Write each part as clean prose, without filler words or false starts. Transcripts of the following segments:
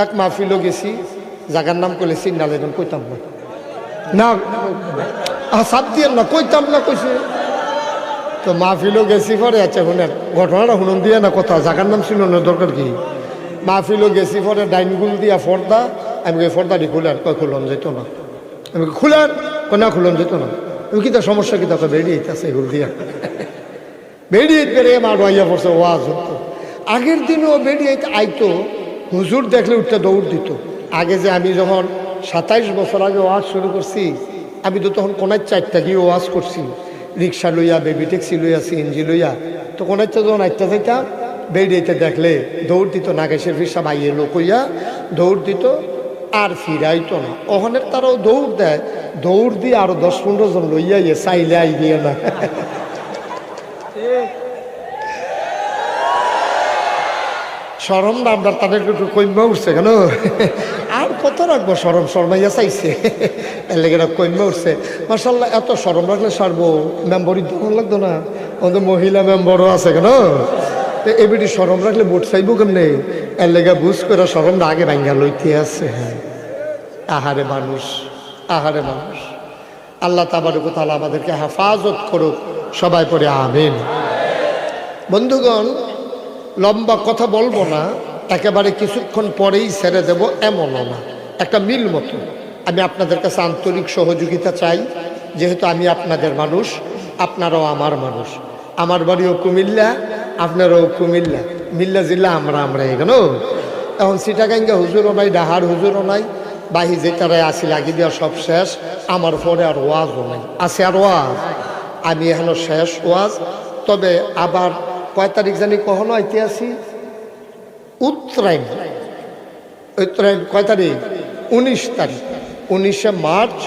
এক মাহফিলও গেছি, জায়গার নাম করলে সিগনাল এখন কইতাম না, না সাপ দিয়ে না কইতাম না কইছে। তো মাহফিলও গেছি পরে, আচ্ছা শুনেন ঘটনাটা শুনুন দিয়ে না কথা, জায়গার নাম ছিল না দরকার কি। মাহফিলও গেছি পরে ডাইনগুল দিয়া পর্দা, আমি পর্দাটি খুলেন, কয় খুলন যেত না। আমি খুলেন, না খুলন যেত না। আমি কিতা সমস্যা কিতা বেরিয়ে আছে এগুলো দিয়া বেরিয়ে বেরিয়ে মা ডোয়াইয়া পড়ছে ওয়াজ হতো। আগের দিনও বেরিয়ে আইতো, হুজুর দেখলে উঠতে দৌড় দিত। আগে যে আমি যখন 27 বছর আগে ওয়াজ শুরু করছি, আমি তো তখন কোনায় 4টা গিয়ে ওয়াজ করছি, রিক্সা লইয়া, বেবি ট্যাক্সি লইয়া, সিএনজি লইয়া। তো কোনাইতে যখন আইতে চাইতাম, বেরিয়েতে দেখলে দৌড় দিত, নাগেশের ফিসা বাইয়ে লোক হইয়া দৌড় দিত, আর ফিরাইতো না। ওখানের তারাও দৌড় দেয়, দৌড় দিয়ে আরো 10-15 জন লইয়া ইয়ে চাইলে আই দিয়ে না। সরম না আপনার, তাদেরকে একটু কইমা উঠছে কেন, আর কত রাখবো সরম, শর্মাইয়া চাইছে এর লেগে কইমা উঠছে। মাশাআল্লাহ, এত সরম রাখলে সারবো, মেম্বরই দোকান লাগতো না, আমাদের মহিলা মেম্বরও আছে কেন, এবিটি সরম রাখলে ভোট চাইবো কেমনে, এর লেগে বুঝ করে সরমটা আগে ভাঙ্গা লইতে আছে। হ্যাঁ, আহারে মানুষ, আহারে মানুষ। আল্লাহ তাবারক ওয়া তাআলা আমাদেরকে হেফাজত করুক, সবাই পড়ে আমিন। বন্ধুগণ, লম্বা কথা বলবো না, একেবারে কিছুক্ষণ পরেই ছেড়ে দেব এমনও না, একটা মিল মতো। আমি আপনাদের কাছে আন্তরিক সহযোগিতা চাই, যেহেতু আমি আপনাদের মানুষ, আপনারাও আমার মানুষ। আমার বাড়িও কুমিল্লা, আপনারাও কুমিল্লা, মিল্লা জিল্লা আমরা এখানে। এখন সিটাগাঙ্গা হুজুরও নাই, ডাহার হুজুরও নাই, বাহি যে তারাই আসি লাগি দেওয়া সব শেষ। আমার পরে আর ওয়াজও নাই, আছে আর ওয়াজ, আমি এখনো শেষ ওয়াজ। তবে আবার কয় তারিখ জানি কখনো আইতে আসি, উত্তরায়ণ, উত্তরায়ণ কয় তারিখ, 19 তারিখ, 19শে মার্চ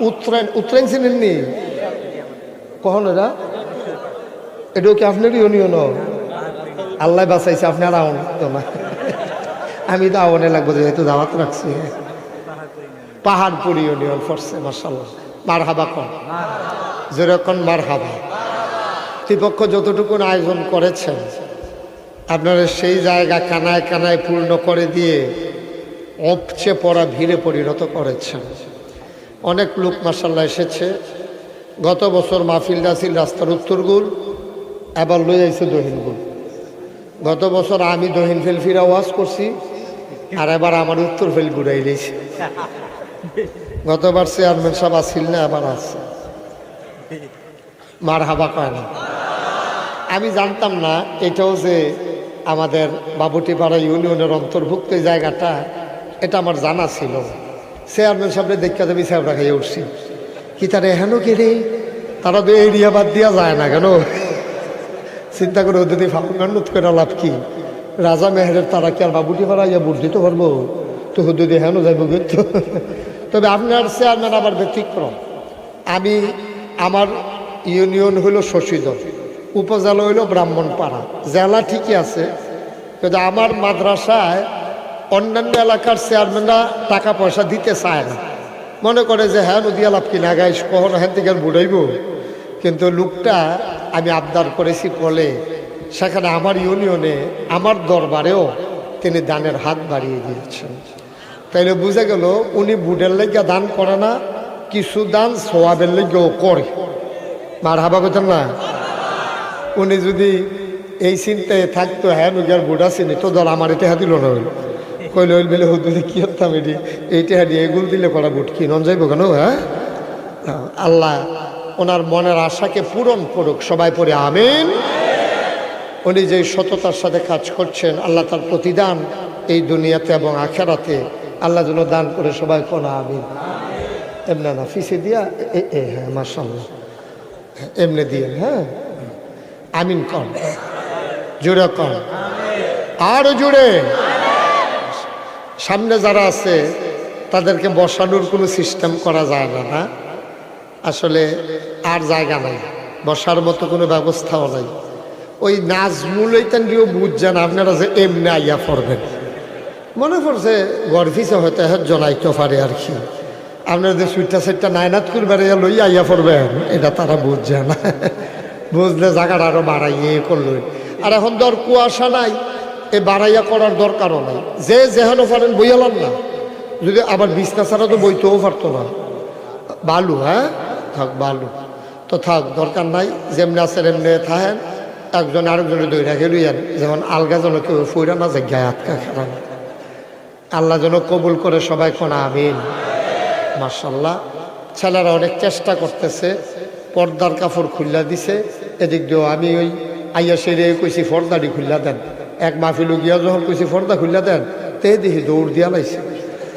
উত্তরায়ণ। উত্তরায়ণ চিনেননি কখন? এরা এটাও কি আপনার ইউনিয়ন? আল্লাহ বাঁচাইছে, আপনার আউন তো না, আমি তো আউনে লাগবো, যেহেতু দাওয়াত রাখছি। পাহাড়পুর ইউনিয়ন পড়ছে, মাশাআল্লাহ, মারহাবা কন, যেরকম মারহাবা। কর্তৃপক্ষ যতটুকুন আয়োজন করেছেন, আপনারা সেই জায়গা কানায় কানায় পূর্ণ করে দিয়ে উপচে পড়া ভিড়ে পরিণত করেছেন। অনেক লোক মাশাআল্লাহ এসেছে। গত বছর মাহফিলটা ছিল রাস্তার উত্তরগুল, এবার লই আইছে দহিনগুল। গত বছর আমি দহিন ফেলফিরা ওয়াজ করছি, আর এবার আমার উত্তর ফেল ঘুরাই দিয়েছে। গতবার চেয়ারম্যান সাহেব আসছিল না, এবার আছে। মারহাবা কয় না। আমি জানতাম না এটাও যে আমাদের বাবুটিপাড়া ইউনিয়নের অন্তর্ভুক্ত জায়গাটা, এটা আমার জানা ছিল। চেয়ারম্যান সাহেবের দেখা যাবি সাহেব রাখাই উঠছি, কি তারা এখানেও কেড়ে, তারা তো এরিয়া বাদ দিয়া যায় না কেন, চিন্তা করে ওদের ফাঁকুকান্নত করে লাভ কি। রাজা মেহেরের তারা কি আর বাবুটিপাড়া ইয়া ভোট দিতে পারবো, তো হুদুদ এখানেও যাইব কিন্তু। তবে আপনার চেয়ারম্যান আবার ব্যতিক্রম। আমি, আমার ইউনিয়ন হইল শশীদল, উপজেলা হইল ব্রাহ্মণপাড়া, জেলা ঠিকই আছে, কিন্তু আমার মাদ্রাসায় অন্যান্য এলাকার চেয়ারম্যানরা টাকা পয়সা দিতে চায় না, মনে করে যে হ্যাঁ নদী লাভ কিনা গাইস কখনো হ্যান থেকে বুড়াইব। কিন্তু লোকটা আমি আবদার করেছি বলে, সেখানে আমার ইউনিয়নে, আমার দরবারেও তিনি দানের হাত বাড়িয়ে দিয়েছেন। তাইলে বুঝা গেল উনি বুডের লেগে দান করে না, কিছু দান সোয়াবের লেগেও করে। মারহাবা বলতেন না? উনি যদি এই চিন্তায় থাকতো, হ্যাঁ নগিয়ার বুড়া চিনি তো ধর আমার এটা দিল না, হইল কইলে হইল বলে হুদুদি কি হতাম, এটি এইটা হাঁটি এগুলো দিলে করা বুট কি নন যাইব কেন? হ্যাঁ, আল্লাহ ওনার মনের আশাকে পূরণ করুক, সবাই পড়ে আমিন। উনি যে সততার সাথে কাজ করছেন, আল্লাহ তার প্রতিদান এই দুনিয়াতে এবং আখেরাতে আল্লাহ যেন দান করে, সবাই কোন আমিন। এমনি না ফিসে দিয়া হ্যাঁ মাশাআল্লাহ, এমনি দিয়ে হ্যাঁ আমিন কন, জুড়ে কন, আরো জুড়ে। সামনে যারা আছে তাদেরকে বসানোর কোনো সিস্টেম করা যায় না, না আসলে আর জায়গা নাই, বসার মতো কোনো ব্যবস্থাও নাই। ওই নাজমুল দিয়েও বুঝছেন আপনারা যে এমনি আইয়া পড়বেন, মনে পড়ছে গর্ভিসে হয়তো জনাইতে পারে আর কি। আপনারা যে সুইটটা সেটটা নায়নাত করবে লই আইয়া পড়বেন, এটা তারা বুঝছে না। বুঝলে জায়গাটা আরো বাড়াইয়ে করলো। আর এখন ধর কুয়াশা নাই, এ বাড়াইয়া করার দরকারও নাই, যে যেহেন পারেন বইয়ালাম না, যদি আবার বিছনা ছাড়া তো বইতেও পারতো না, বালু, হ্যাঁ থাক বালু তো থাক, দরকার নাই, যেমনি আছেন এমনি থাকেন, একজন আরেকজনের দই রাখে লইয়ান, যেমন আলগা যেন কেউ ফুইরা না যায় গায়ে আটকা খেলান। আল্লাহ যেন কবুল করে, সবাই কোন আমিন। মাশাআল্লাহ, ছেলেরা অনেক চেষ্টা করতেছে, পর্দার কাপড় খুল্লা দিছে, এদিক দিয়েও আমি ওই আইয়া সেরে কইছি পর্দাটি খুল্লা দেন, এক মাহফিলু গিয়া যখন কইছি পর্দা খুল্লা দেন, তে দেখি দৌড় দিয়া লাইছে,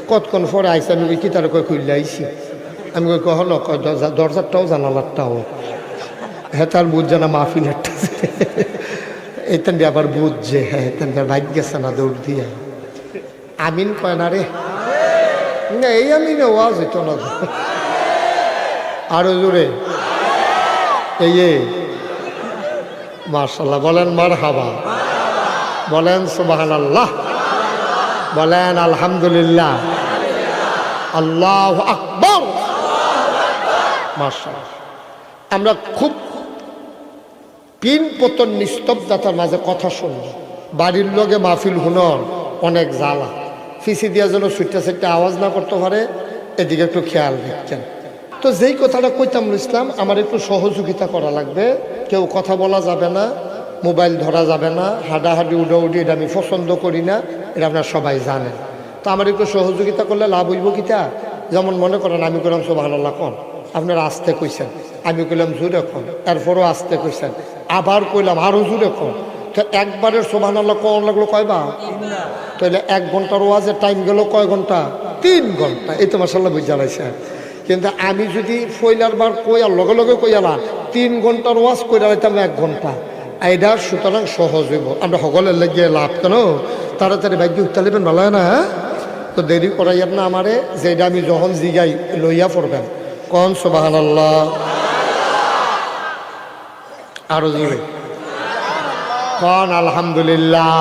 কতক্ষণ পরে আইসে, আমি কি তার কয় খুল্লা আইছি, আমি কই কখনো কয় দরজারটাও জানালারটাও, হ্যাঁ তার বুঝ জানা মাহফিল একটা এইতেন আবার বুঝছে, হ্যাঁ এতেন বাইক গেছে না দৌড় দিয়া, আমিন কয় না রে, না এই আমিনে ওয়াজ হইতো না, আরো জোরে এই মাশাআল্লাহ বলেন, মারহাবা বলেন, সুবহানাল্লাহ বলেন, আলহামদুলিল্লাহ, আল্লাহু আকবার। মাশাআল্লাহ, আমরা খুব পিন পতন নিস্তব্ধতার মাঝে কথা শুনব, বাড়ির লগে মাহফিল হুনর অনেক জ্বালা, ফিসি দিয়া যেন ছুটতে ছুটতে আওয়াজ না করতে পারে, এদিকে একটু খেয়াল রাখছেন। তো যেই কথাটা কইতাম ইসলাম, আমার একটু সহযোগিতা করা লাগবে, কেউ কথা বলা যাবে না, মোবাইল ধরা যাবে না, হাডাহাডি উডাউডি, এটা আমি পছন্দ করি না, এটা আপনারা সবাই জানেন। তো আমার একটু সহযোগিতা করলে লাভ হইব কিতা, যেমন মনে করেন আমি কইলাম সুবহানাল্লাহ কোন, আপনারা আস্তে কইছেন, আমি কইলাম জোরে কোন, এরপরও আস্তে কইছেন, আবার কইলাম আরও জোরে কোন, তো একবারের সুবহানাল্লাহ কোন লাগলো কয়বার, তাহলে 1 ঘন্টার ওয়াজের টাইম গেল কয় ঘন্টা, 3 ঘন্টা, এই তো মাশাআল্লাহ বুঝ জ্বালাইছে। কিন্তু আমি যদি ফইলার বার কইয়ার লগে লগে কইয়ালাম 3 ঘন্টার ওয়াজ কইরা লাইতাম 1 ঘন্টা, এটা সুতরাং সহজ হইব, আমরা সকলের লাগিয়ে লাভ কেন, তাড়াতাড়ি ভাগ্য উঠতে নেবেন ভালো হয় না, হ্যাঁ তো দেরি করাইয়ার না আমারে, যেটা আমি যখন জিগাই লইয়া পড়বেন, কোন সুবহানাল্লাহ, আরো জোরে কোন আলহামদুলিল্লাহ,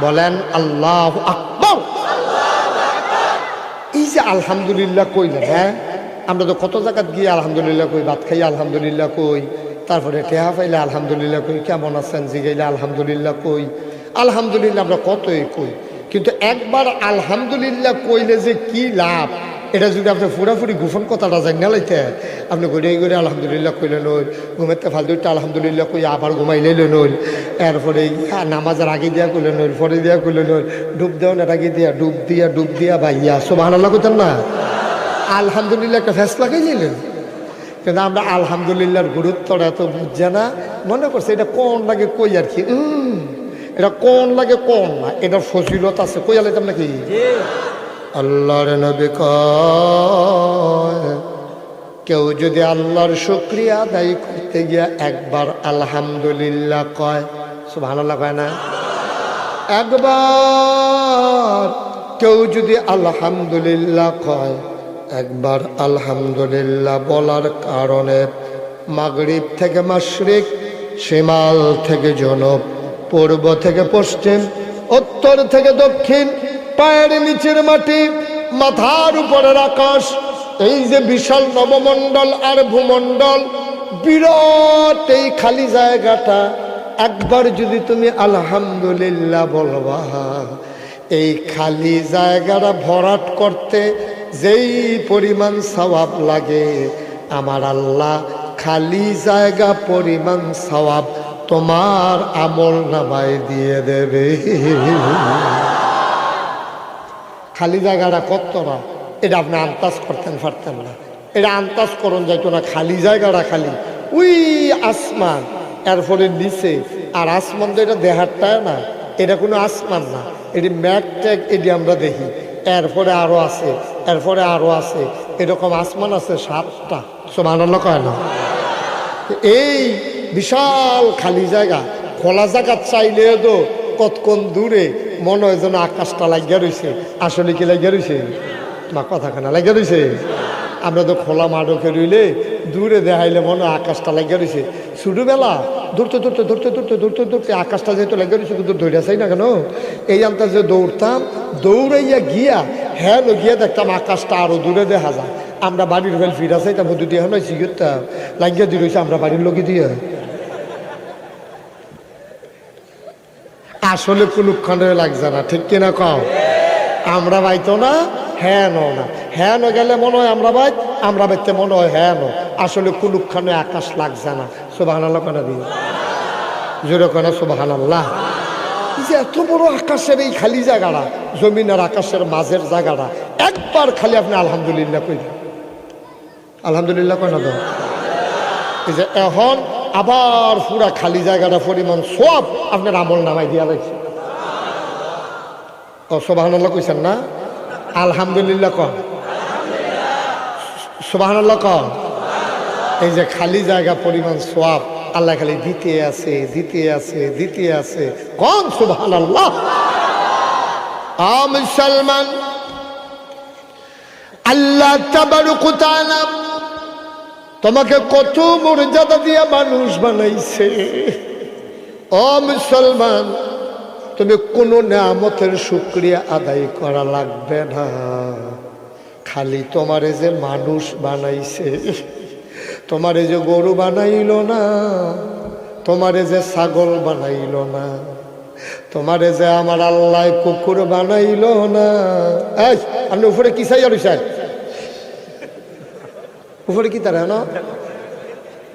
বলেন আল্লাহু আকবার। এই যে আলহামদুলিল্লাহ কইলেন, হ্যাঁ আমরা তো কত জায়গাত গিয়ে আলহামদুলিল্লাহ কই, ভাত খাই আলহামদুলিল্লাহ কই, তারপরে টেহা পাইলে আলহামদুলিল্লাহ কই, কেমন আছেন জিগাইলে আলহামদুলিল্লাহ কই, আলহামদুলিল্লাহ আমরা কতই কই, কিন্তু একবার আলহামদুলিল্লাহ কইলে যে কি লাভ, এটা যদি আপনি পুরাপুরি গোপন কথাটা জানিয়ে লাইতে, আপনি ঘুরে ঘুরে আলহামদুলিল্লাহ কইলেন, ওই ঘুমেতে ফালতুটা আলহামদুলিল্লাহ কই আবার ঘুমাইলেন, ওই এরপরে নামাজের আগে দিয়া কইলেন, ওই পরে দিয়া কইলেন, ওই ডুব দেওয়ার আগে দিয়া ডুব দিয়া ভাইয়া সুবহানাল্লাহ কইতেন না, আলহামদুলিল্লাহ একটা ফেস লাগাই নিলেন। কিন্তু আমরা আলহামদুলিল্লাহর গুরুত্বটা এত বুঝছে না, মনে করছে এটা কোন লাগে কই আর কি, এটা কোন লাগে কোন না, এটার ফজিলত আছে, কইয়া লাইতাম নাকি। আল্লাহর নবী কয়, কেউ যদি আল্লাহর শুকরিয়া আদায় করতে গিয়া একবার আলহামদুলিল্লাহ কয়, সুবহানাল্লাহ কয় না, একবার কেউ যদি আলহামদুলিল্লাহ কয়, একবার আলহামদুলিল্লাহ বলার কারণে মাগরিব থেকে মাশরিক, শিমাল থেকে জনব, পূর্ব থেকে পশ্চিম, উত্তর থেকে দক্ষিণ, পায়ের নিচের মাটি, মাথার উপরের আকাশ, এই যে বিশাল নবমণ্ডল আর ভূমণ্ডল, বিরাট এই খালি জায়গাটা, একবার যদি তুমি আলহামদুলিল্লাহ বলবা, এই খালি জায়গাটা ভরাট করতে যেই পরিমাণ সওয়াব লাগে, আমার আল্লাহ খালি জায়গা পরিমাণ সওয়াব তোমার আমল নামায় দিয়ে দেবে। খালি জায়গাটা কতটা, এটা আপনি আন্দাজ করতেন পারতেন না, এটা আন্দাজ করুন যাইতো না, খালি জায়গাটা খালি, ওই আসমান, এরপরে নিচে, আর আসমান তো এটা দেহারটা না, এটা কোনো আসমান না, এটি ম্যাগ ট্যাগ, এটি আমরা দেখি, এরপরে আরো আছে, এরপরে আরো আছে, এরকম আসমান আছে 7টা, সুবহানাল্লাহ কয় না। এই বিশাল খালি জায়গা, খোলা জায়গা চাইলে তো কতক্ষণ দূরে মনে হয় যেন আকাশটা লাগিয়া রয়েছে, আসলে কি লাগিয়া রয়েছে, মা কথা কেনা লাগিয়া রয়েছে, আমরা তো খোলা মাঠকে রইলে দূরে দেখাইলে মনে হয় আকাশটা লাগিয়া রয়েছে, ছোটবেলা দৌড়তে দৌড়তে দৌড়তে দৌড়তে দৌড়তে দৌড়তে আকাশটা যেহেতু লাগিয়া রয়েছে, কিন্তু দৌড়া চাই না কেন, এই আন্দাজে দৌড়তাম, দৌড়াইয়া গিয়া হ্যাঁ গিয়া দেখতাম আকাশটা আরো দূরে দেখা যায়, আমরা বাড়ির ফেল ফিরা চাইতাম, দুটি এখন সিগারতাম লাগিয়া দিয়ে রয়েছে আমরা বাড়ির লোকে দিয়ে, আসলে কোনক্ষণে লাগছে না, ঠিক কিনা কও? আমরা বাইতো না, হ্যাঁ না, হ্যাঁ ন গেলে মনে হয় আমরা বাইতে মনে হয় হ্যাঁ ন, আসলে কোনক্ষণে আকাশ লাগছে না। সুবহানাল্লাহ কেন দিন জোরে কেন সুবহানাল্লাহ। যে এত বড় আকাশের এই খালি জায়গাটা, জমিন আর আকাশের মাঝের জায়গাটা, একবার খালি আপনি আলহামদুলিল্লাহ কই দেন, আলহামদুলিল্লাহ কেন দেন। এই যে এখন আবার পুরা খালি জায়গাটা পরিমাণ সব আপনার আমল নামাই দিয়া লাগছে। ও সুবহানাল্লাহ কইছেন না? আলহামদুলিল্লাহ কন, সুবহানাল্লাহ কন। এই যে খালি জায়গা পরিমাণ সওয়াব আল্লাহ খালি দিতে আছে, দিতে আছে, দিতে আছে। কোন সুবহানাল্লাহ। মুসলমান, আল্লাহ তাবারক ওয়া তাআলা তোমাকে কত মর্যাদা দিয়ে মানুষ বানাইছে। ও মুসলমান, তুমি কোনো নিয়ামতের শুকরিয়া আদায় করা লাগবে না, খালি তোমারে যে মানুষ বানাইছে, তোমারে যে গরু বানাইল না, তোমারে যে ছাগল বানাইল না, তোমারে যে আমার আল্লাহ কুকুর বানাইল না। এই আপনি উপরে কি চাই আর উপরে কি তারা না?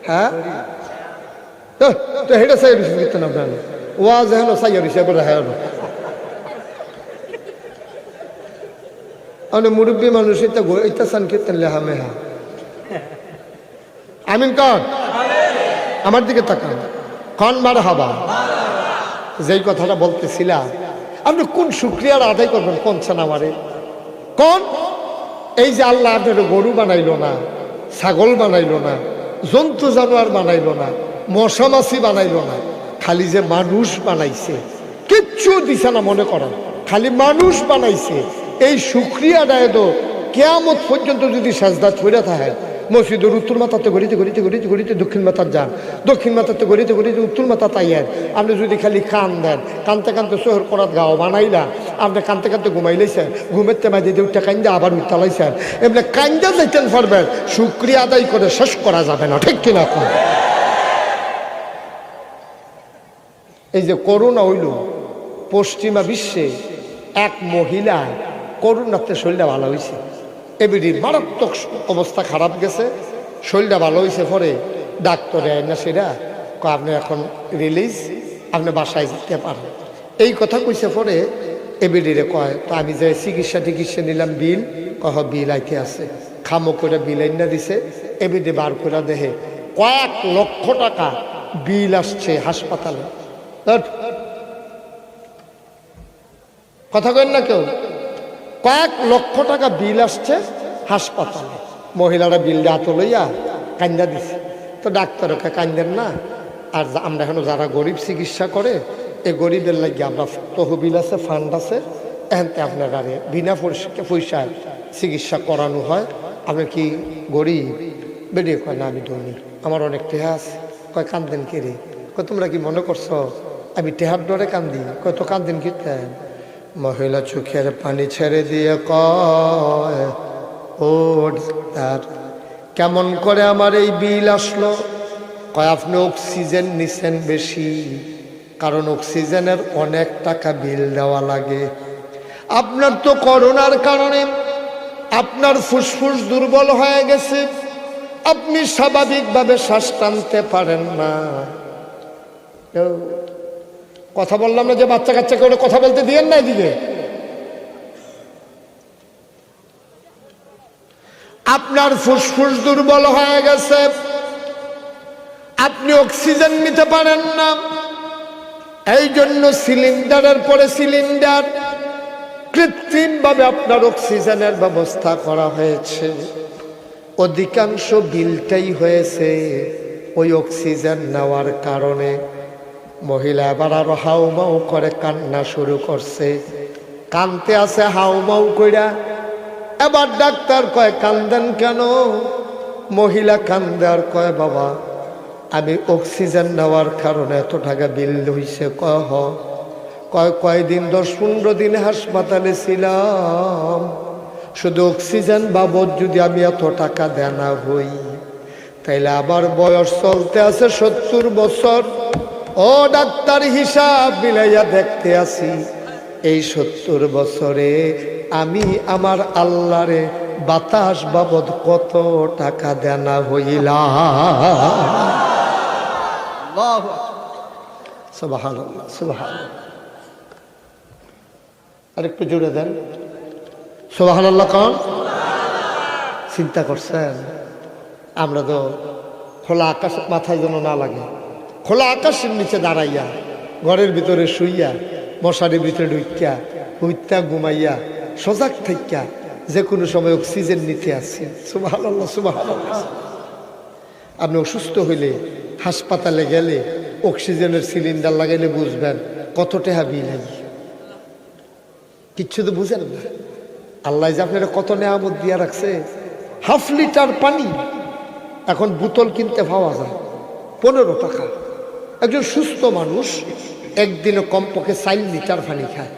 হ্যাঁ তো হেটা চাই কীর্তন আপনার ওয়াজ হেন চাই আর হ্যাঁ আপনি মুরব্বী মানুষ এটা চান কীর্তন লেহা মেহা। আমিন কন, আমার দিকে তাকান, কন মার হাবা। যেই কথাটা বলতেছিলাম, আপনি কোন শুকরিয়ার আদায় করবেন কোন ছানামারে কোন? এই যে আল্লাহ আপনার গরু বানাইল না, ছাগল বানাইল না, জন্তু জানোয়ার বানাইল না, মশা মাছি বানাইল না, খালি যে মানুষ বানাইছে, কিচ্ছু দিছে না মনে করেন, খালি মানুষ বানাইছে। এই শুকরিয়াটায় তো কিয়ামত পর্যন্ত যদি সাজদা ছড়ে থাকে, মসজিদের উত্তর মাথাতে গড়িতে গড়িতে গড়িতে গড়িতে দক্ষিণ মাথার যান, দক্ষিণ মাথাতে গড়িতে গড়িতে উত্তর মাথা তাইয়েন। আপনি যদি খালি কান দেন, কানতে কানতে শহর করাত গাও বানাইলা, আপনি কানতে কানতে ঘুমাইলেছেন, ঘুমের মাঝে দিয়ে উঠতে কান্দা আবার উঠতালাইছেন, এমনি কান্দা যাইতেন পারবেন, শুকরিয়া আদায় করে শেষ করা যাবে না, ঠিক কিনা? এই যে করোনা হইল, পশ্চিমা বিশ্বে এক মহিলা করোনাতে শরীরটা ভালো হয়েছে, এবিডির মারাত্মক অবস্থা খারাপ গেছে, শরীরটা ভালো হয়েছে, পরে ডাক্তারে না সেটা আপনি এখন রিলিজ, আপনি বাসায় যেতে পারেন, এই কথা কইছে। পরে এবিডিরে কয়, তো আমি যে চিকিৎসা নিলাম, বিল কহ বিল আইতে আছে, খামো করে বিল আইনা দিছে। এবিডি বার করে দেখে কয়েক লক্ষ টাকা বিল আসছে হাসপাতালে। কথা কেন না কেউ, কয়েক লক্ষ টাকা বিল আসছে হাসপাতালে। মহিলারা বিলটা হাতে লইয়া কান্দা দিছে। তো ডাক্তারকে কান্দেন না, আর আমরা এখনো যারা গরিব চিকিৎসা করে, এই গরিবের লাগে আমরা তহবিল আছে, ফান্ড আছে, এখানতে আপনার আরে বিনা পয়সায় চিকিৎসা করানো হয়। আপনি কি গরিব? বেরিয়ে কয় না আমি ধনী, আমার অনেক টেহা আছে। কয় কান্দেন কে রে? কয় তোমরা কি মনে করছো আমি টেহার ডরে কান্দি? কয় তো কান্দেন কীর্তেন? মহিলা চোখের পানি ছেড়ে দিয়ে কয়, ও ডাক্তার কেমন করে আমার এই বিল আসলো? কয় আপনি অক্সিজেন নিছেন বেশি, কারণ অক্সিজেনের অনেক টাকা বিল দেওয়া লাগে। আপনার তো করোনার কারণে আপনার ফুসফুস দুর্বল হয়ে গেছে, আপনি স্বাভাবিকভাবে শ্বাস টানতে পারেন না। কথা বললাম না যে বাচ্চা কাচ্চাকে ওটা কথা বলতে দিয়েন না, এদিকে আপনার ফুসফুস দুর্বল হয়ে গেছে, আপনি অক্সিজেন নিতে পারেন না, এই জন্য সিলিন্ডারের পরে সিলিন্ডার কৃত্রিমভাবে আপনার অক্সিজেনের ব্যবস্থা করা হয়েছে। অধিকাংশ বিলটাই হয়েছে ওই অক্সিজেন নেওয়ার কারণে। মহিলা এবার আরো হাউমাউ করে কান্না শুরু করছে, কানতে আছে হাউমাউ কইরা। এবার ডাক্তার কয় কান্দেন কেন? মহিলা কান্দে আর কয় বাবা আমি অক্সিজেন নেওয়ার কারণে এত টাকা বিল হইছে। কয়দিন 10-15 দিন হাসপাতালে ছিলাম, শুধু অক্সিজেন বাবদ যদি আমি এত টাকা দেনা হই, তাইলে আবার বয়স চলতে আছে 70 বছর, ও ডাক্তার হিসাব মিলাইয়া দেখতে আসি এই ৭০ বছরে আমি আমার আল্লাহরে বাতাস বাবদ কত টাকা দেনা হইলাম। সুবহানাল্লাহ সুবহানাল্লাহ, আরেকটু জোরে দেন সুবহানাল্লাহ। কোন চিন্তা করছেন? আমরা তো খোলা আকাশ মাথায় যেন না লাগে, খোলা আকাশের নিচে দাঁড়াইয়া, ঘরের ভিতরে শুইয়া, মশারির ভিতরে ঢুকিয়া, হুইত্যা ঘুমাইয়া, সজাগ থাকিয়া যে কোনো সময় অক্সিজেন নিতে আসছি। সুবহানাল্লাহ সুবহানাল্লাহ। আপনি অসুস্থ হইলে হাসপাতালে গেলে অক্সিজেনের সিলিন্ডার লাগাইলে বুঝবেন কত টাকা বিল হয়। কিচ্ছু তো বুঝেন না। আল্লাহ যে আপনারা কত নেয়ামত দিয়া রাখছে। হাফ লিটার পানি এখন বোতল কিনতে পাওয়া যায় 15 টাকা। একজন সুস্থ মানুষ একদিনে কমপক্ষে 4 লিটার পানি খায়,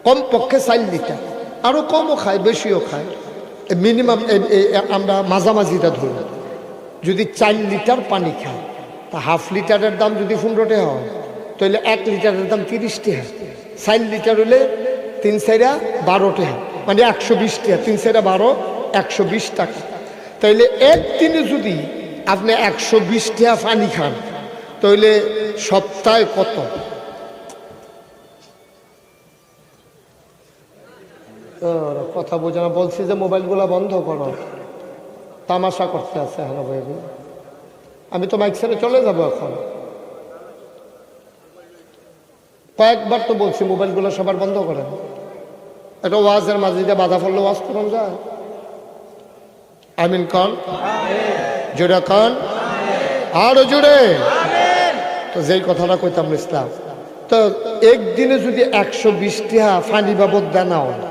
কমপক্ষে 4 লিটার, আরও কমও খায় বেশিও খায়। মিনিমাম আমরা মাঝামাঝিটা ধরি, যদি 4 লিটার পানি খায় তা হাফ লিটারের দাম যদি 15 টাকা হয় তাহলে 1 লিটারের দাম 30 টাকা। 4 লিটার হলে 3 4 12 টাকা, মানে 120 টাকা। 3 4 12, 120 টাকা। তাইলে একদিনে যদি আপনি 120 টাকা পানি খান তাহলে সপ্তাহে কত? কথা বোঝা না, বলছি যে মোবাইলগুলো বন্ধ করো, তামাশা করতে আছে। হ্যালো ভাই, আমি তো মাইক ছেড়ে চলে যাবো এখন। কয়েকবার তো বলছি মোবাইলগুলো সবার বন্ধ করেন। একটা ওয়াজের মাঝে দিয়ে বাধা পড়লে ওয়াজ করুন যায়। আমিন কন, জোরে কন, আরো জোরে। তো যেই কথাটা কইতাম ইসলাম, তো একদিনে যদি 120 টাকা ফানি বাবদ দেনা হয়,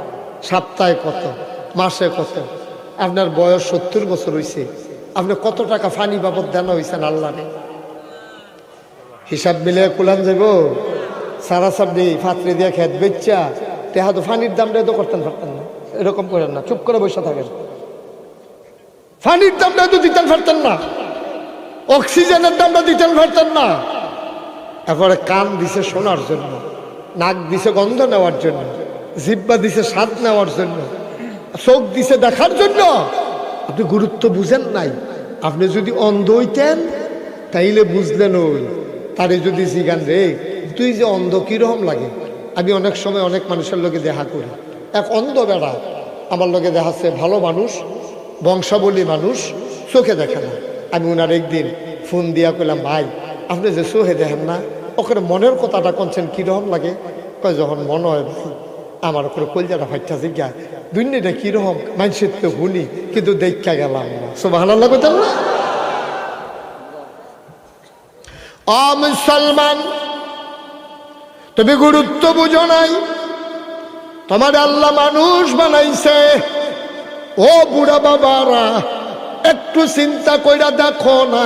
সপ্তাহে কত, মাসে কত? আপনার বয়স 70 বছর হয়েছে, আপনি কত টাকা ফানি বাবদ দেনা হয়েছেন আল্লাহরে? হিসাব মিলে কুলান যাব? সারা সাবডি ফাতরে দিয়ে খেত বেচ্চা টেহা তো ফানির দামটা তো করতেন পারতেন না। এরকম করেন না, চুপ করে বসে থাকেন। ফানির দামটা তো দিতেন পারতেন না, অক্সিজেনের দামটা দিতেন পারতেন না। এরপরে কান দিছে শোনার জন্য, নাক দিছে গন্ধ নেওয়ার জন্য, জিহ্বা দিছে স্বাদ নেওয়ার জন্য, চোখ দিছে দেখার জন্য। আপনি গুরুত্ব বুঝেন নাই। আপনি যদি অন্ধ হইতেন তাইলে বুঝলেন। ওই তারে যদি জিগান রে তুই যে অন্ধ কিরকম লাগে। আমি অনেক সময় অনেক মানুষের লোকে দেখা করি, এক অন্ধ বেড়া আমার লোকে দেখাচ্ছে, ভালো মানুষ, বংশাবলী মানুষ, চোখে দেখে না। আমি ওনার একদিন ফোন দিয়া কইলাম, ভাই আপনি যে চোখে দেখেন না, ওখানে মনের কথাটা কনছেন কিরকম লাগে? কয় যখন মনে হয় ভাই আমার ওখানে কলজাটা ফাইটা জিজ্ঞা দুনিয়াটা কিরকম মানুষের তো শুনি কিন্তু দেখা গেলাম না। সুবহানাল্লাহ কইতেন না? মুসলমান, তুমি গুরুত্ব বুঝো নাই। তোমার আল্লাহ মানুষ বানাইছে। ও বুড়া বাবারা, একটু চিন্তা কইরা দেখো না,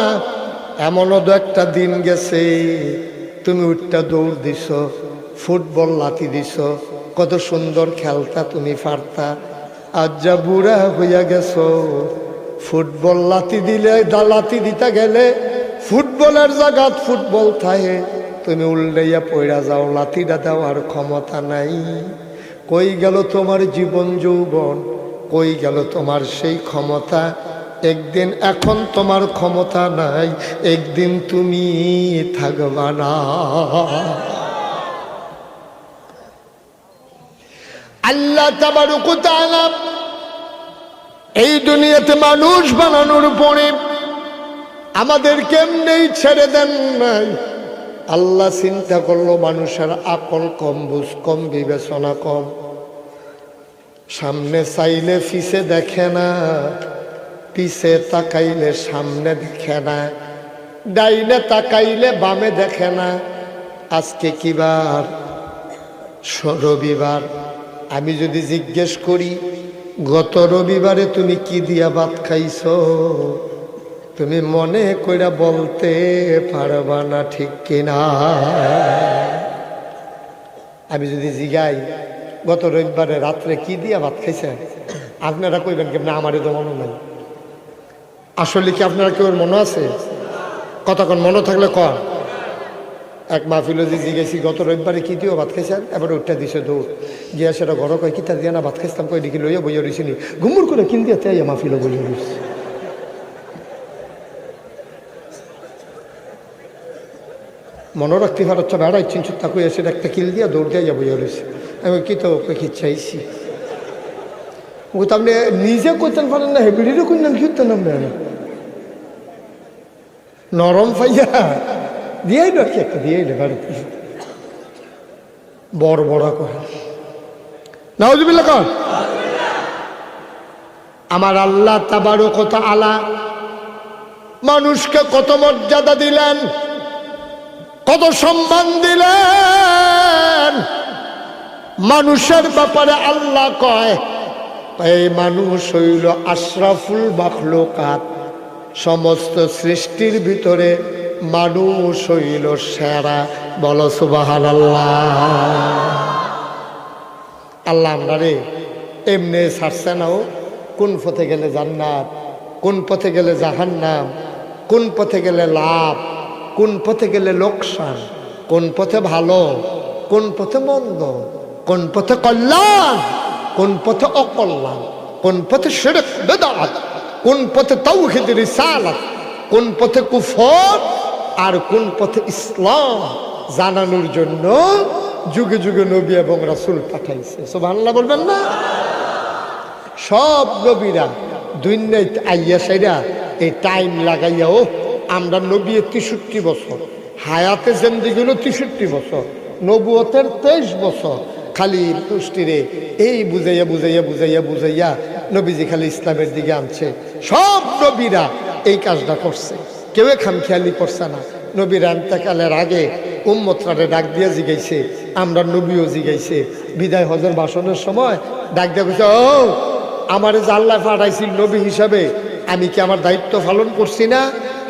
এমনও তো একটা দিন গেছে তুমি উঠটা দৌড় দিছ, ফুটবল লাথি দিছ, কত সুন্দর খেলতা তুমি পারতা। আজ যা বুড়া হইয়া গেছো, ফুটবল লাথি দিলে লাথি দিতে গেলে ফুটবলের জায়গাত ফুটবল থাকে, তুমি উল্টাইয়া পড়া যাও, লাথিটা দেওয়ার ক্ষমতা নাই। কই গেল তোমার জীবন যৌবন, কই গেল তোমার সেই ক্ষমতা? একদিন এখন তোমার ক্ষমতা নাই, একদিন তুমি থাকবা না। আল্লাহ তাবারক ওয়া তাআলা এই দুনিয়াতে মানুষ বানানোর পরে আমাদের কেমনেই ছেড়ে দেন নাই। আল্লাহ চিন্তা করলো মানুষের আকল কম, বুঝ কম, বিবেচনা কম। সামনে চাইলে পিছে দেখে না, পিছে তাকাইলে সামনে দেখে না, ডাইনে তাকাইলে বামে দেখে না। আজকে কি বার? রবিবার। আমি যদি জিজ্ঞেস করি গত রবিবারে তুমি কি দিয়া ভাত খাইছো, তুমি মনে কইরা বলতে পারবা না, ঠিক কিনা? আমি যদি জিগাই গত রবিবারে রাত্রে কি দিয়া ভাত খাইছে, আপনারা কইবেন কেমন? আমারও তো মনে নাই। আসলে কি আপনারা কেউ মনে আছে? কতক্ষণ মনে থাকলে কর। এক মাহফিল জিজ্ঞেসি গত রবিবারে কি দিও ভাত খাইছেন, এবার উঠটা দিছে দৌড় গিয়া সেটা ঘর কয় কিতা দিয়া না ভাত খাইতাম, কই দেখি লইয়া বইয়া রইছি নি ঘুমুর করে কিন দিয়া তাই মাহফিল বইয়া রইছি। মনে রাখতে পারছ বেড়াই চিনছু তাকে এসে একটা কিল দিয়া দৌড় দিয়া বইয়া রয়েছে। আমি কি তো কি চাইছি ও তো আপনি নিজে করতেন পারেন না, হেবিডিরও করলেন কীর্তন আমরা নরম পাইয়া দিয়াই না কি একটা দিয়াই না বাড়িতে বড় বড় করে নাউজুবিল্লাহ কর। আমার আল্লাহ তাবারক ওয়া তাআলা মানুষকে কত মর্যাদা দিলেন, কত সম্মান দিলেন। মানুষের ব্যাপারে আল্লাহ কয় এই মানুষ হইল আশরাফুল মাখলুকাত, সমস্ত সৃষ্টির ভিতরে মানুষ হইল সেরা। বলো সুবহানাল্লাহ। আল্লাহ আমরা রে এমনি ছাড়ছে না, ও কোন পথে গেলে জান্নাত, কোন পথে গেলে জাহান্নাম, কোন পথে গেলে লাভ, কোন পথে গেলে লোকসান, কোন পথে ভালো, কোন পথে মন্দ, কোন পথে কল্যাণ, কোন পথে অকল্যাণ, কোন পথে শিরক বিদআত, কোন পথে তাওহীদ রিসালাত, কোন পথে কুফর আর কোন পথে ইসলাম জানানোর জন্য যুগে যুগে নবী এবং রাসূল পাঠাইছে। সুবহানাল্লাহ বলবেন না? সব নবীরা দুনিয়ায় আইয়া সাইরা এই টাইম লাগাইয়াও আমরা নবী 63 বছর, হায়াতে জিন্দেগি হলো 63 বছর, নবুয়তের 23 বছর। খালি পুষ্টিরে এই বুঝাইয়া বুঝাইয়া বুঝাইয়া বুঝাইয়া নবীজি খালি ইসলামের দিকে আনছে। সব নবীরা এই কাজটা করছে, কেউ খামখেয়ালি করছে না। নবীর আন্তকালের আগে উম্মতরে ডাক দিয়া জিগাইছে, আমরা নবীও জিগাইছে। বিদায় হজের ভাষণের সময় ডাক দিয়া কইছে, ও আমারে যে আল্লাহ পাঠাইছিল নবী হিসাবে, আমি কি আমার দায়িত্ব পালন করছি না?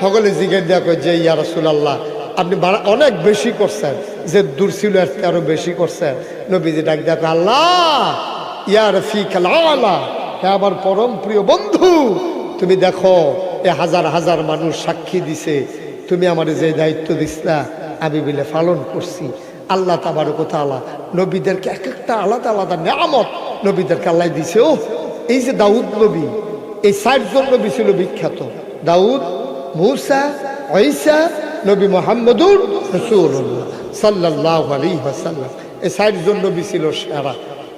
সকলে জিজ্ঞেস দেওয়া কয় যে ইয়া রাসূলুল্লাহ আপনি অনেক বেশি করছেন, যে দূর ছিল আরো বেশি করছেন। নবীজি ডাক দেওয়া কয়, আল্লাহ ইয়া রফিকাল আলা, হে আমার পরম প্রিয় বন্ধু, তুমি দেখো এ হাজার হাজার মানুষ সাক্ষী দিছে, তুমি আমার যে দায়িত্ব দিছিলা আমি বিলে পালন করছি। আল্লাহ তাবারক ওয়া তাআলা নবীদেরকে এক একটা আলাদা আলাদা নিয়ামত নবীদেরকে আল্লাহ দিছে। ও এই যে দাউদ নবী, এই 4 জন নবী ছিল বিখ্যাত, দাউদ, মূসা, ঈসা, নবী মুহাম্মদুর রাসূলুল্লাহ সাল্লাল্লাহু আলাইহি ওয়াসাল্লাম। এই 4 জন নবী ছিল সেরা,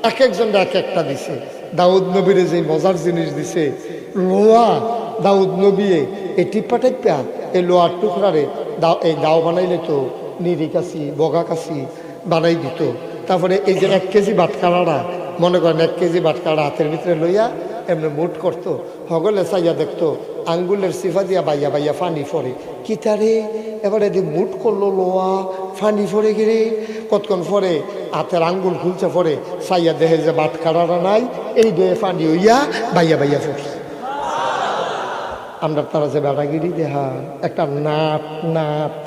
এক একজন এক একটা দিছে। দাউদ নবীরে যে মজার জিনিস দিছে, লোহা দাউদ নবী এই টিপা টিপা এই লোহার টুকরারে এই দাও বানাইলে তো নিরি কাশি বগা কাশি বানাই দিত। তারপরে এই যে 1 কেজি বাটকারাটা, মনে করেন 1 কেজি বাটকারা হাতের ভিতরে লইয়া এমনি মুট করতো, হগলে চাইয়া দেখতো আঙ্গুলের সিফা দিয়া বাইয়া বাইয়া ফানি ফরে কি তারে, এবার এদিন মুট করলো লোয়া ফানি ফরে গিরে, কতক্ষণ ফরে হাতের আঙ্গুল খুলছে, ফরে চাইয়া দেখে যে বাটকারাটা নাই, এই দেহে ফানি হইয়া বাইয়া বাইয়া ফরে। আমরা তারা যে বেড়াগিরি দেহা একটা নাট নাট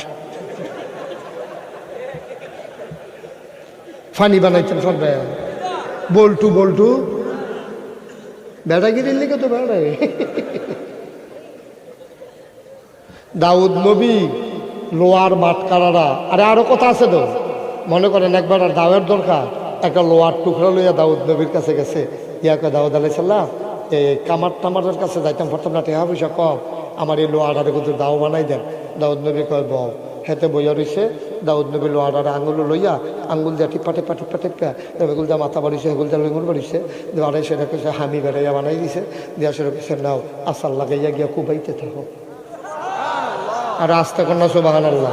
ফানি বানাইছেন ফরবে বল্টু বল্টু বেড়াগিরির লিখে তো বেড়ায়। দাউদ নবী লোয়ার বাটকারারা, আরে আরো কথা আছে তো, মনে করেন একবার আর দাওয়ের দরকার, একটা লোয়ার টুকরা লইয়া দাউদ নবীর কাছে গেছে, ইয়াকে দাউদ আলাইহিস সালাম এই কামার টামারের কাছে যাইতাম পারতাম না, টেহা পয়সা কম, আমার এই লোয়ার কিন্তু দাও বানাই দেন। দাউদ নবী কয় বউ, হেতে বইয়া রইছে। দাউদ নবী লোয়ার আঙুল লইয়া আঙ্গুল দিয়া টিপা টিপা টিপা টিপা এগুল দিয়া মাথা বাড়িছে, এগুল দিয়া লেঙ্গুল বাড়িছে, আড়াই সেটা কেছে হামি বেড়াইয়া বানাই দিছে, দিয়া সেটা কেছে নাও আসার লাগাইয়া গিয়া কুবাইতে থাকো। আর আস্তে কন্যা সুবহানাল্লাহ।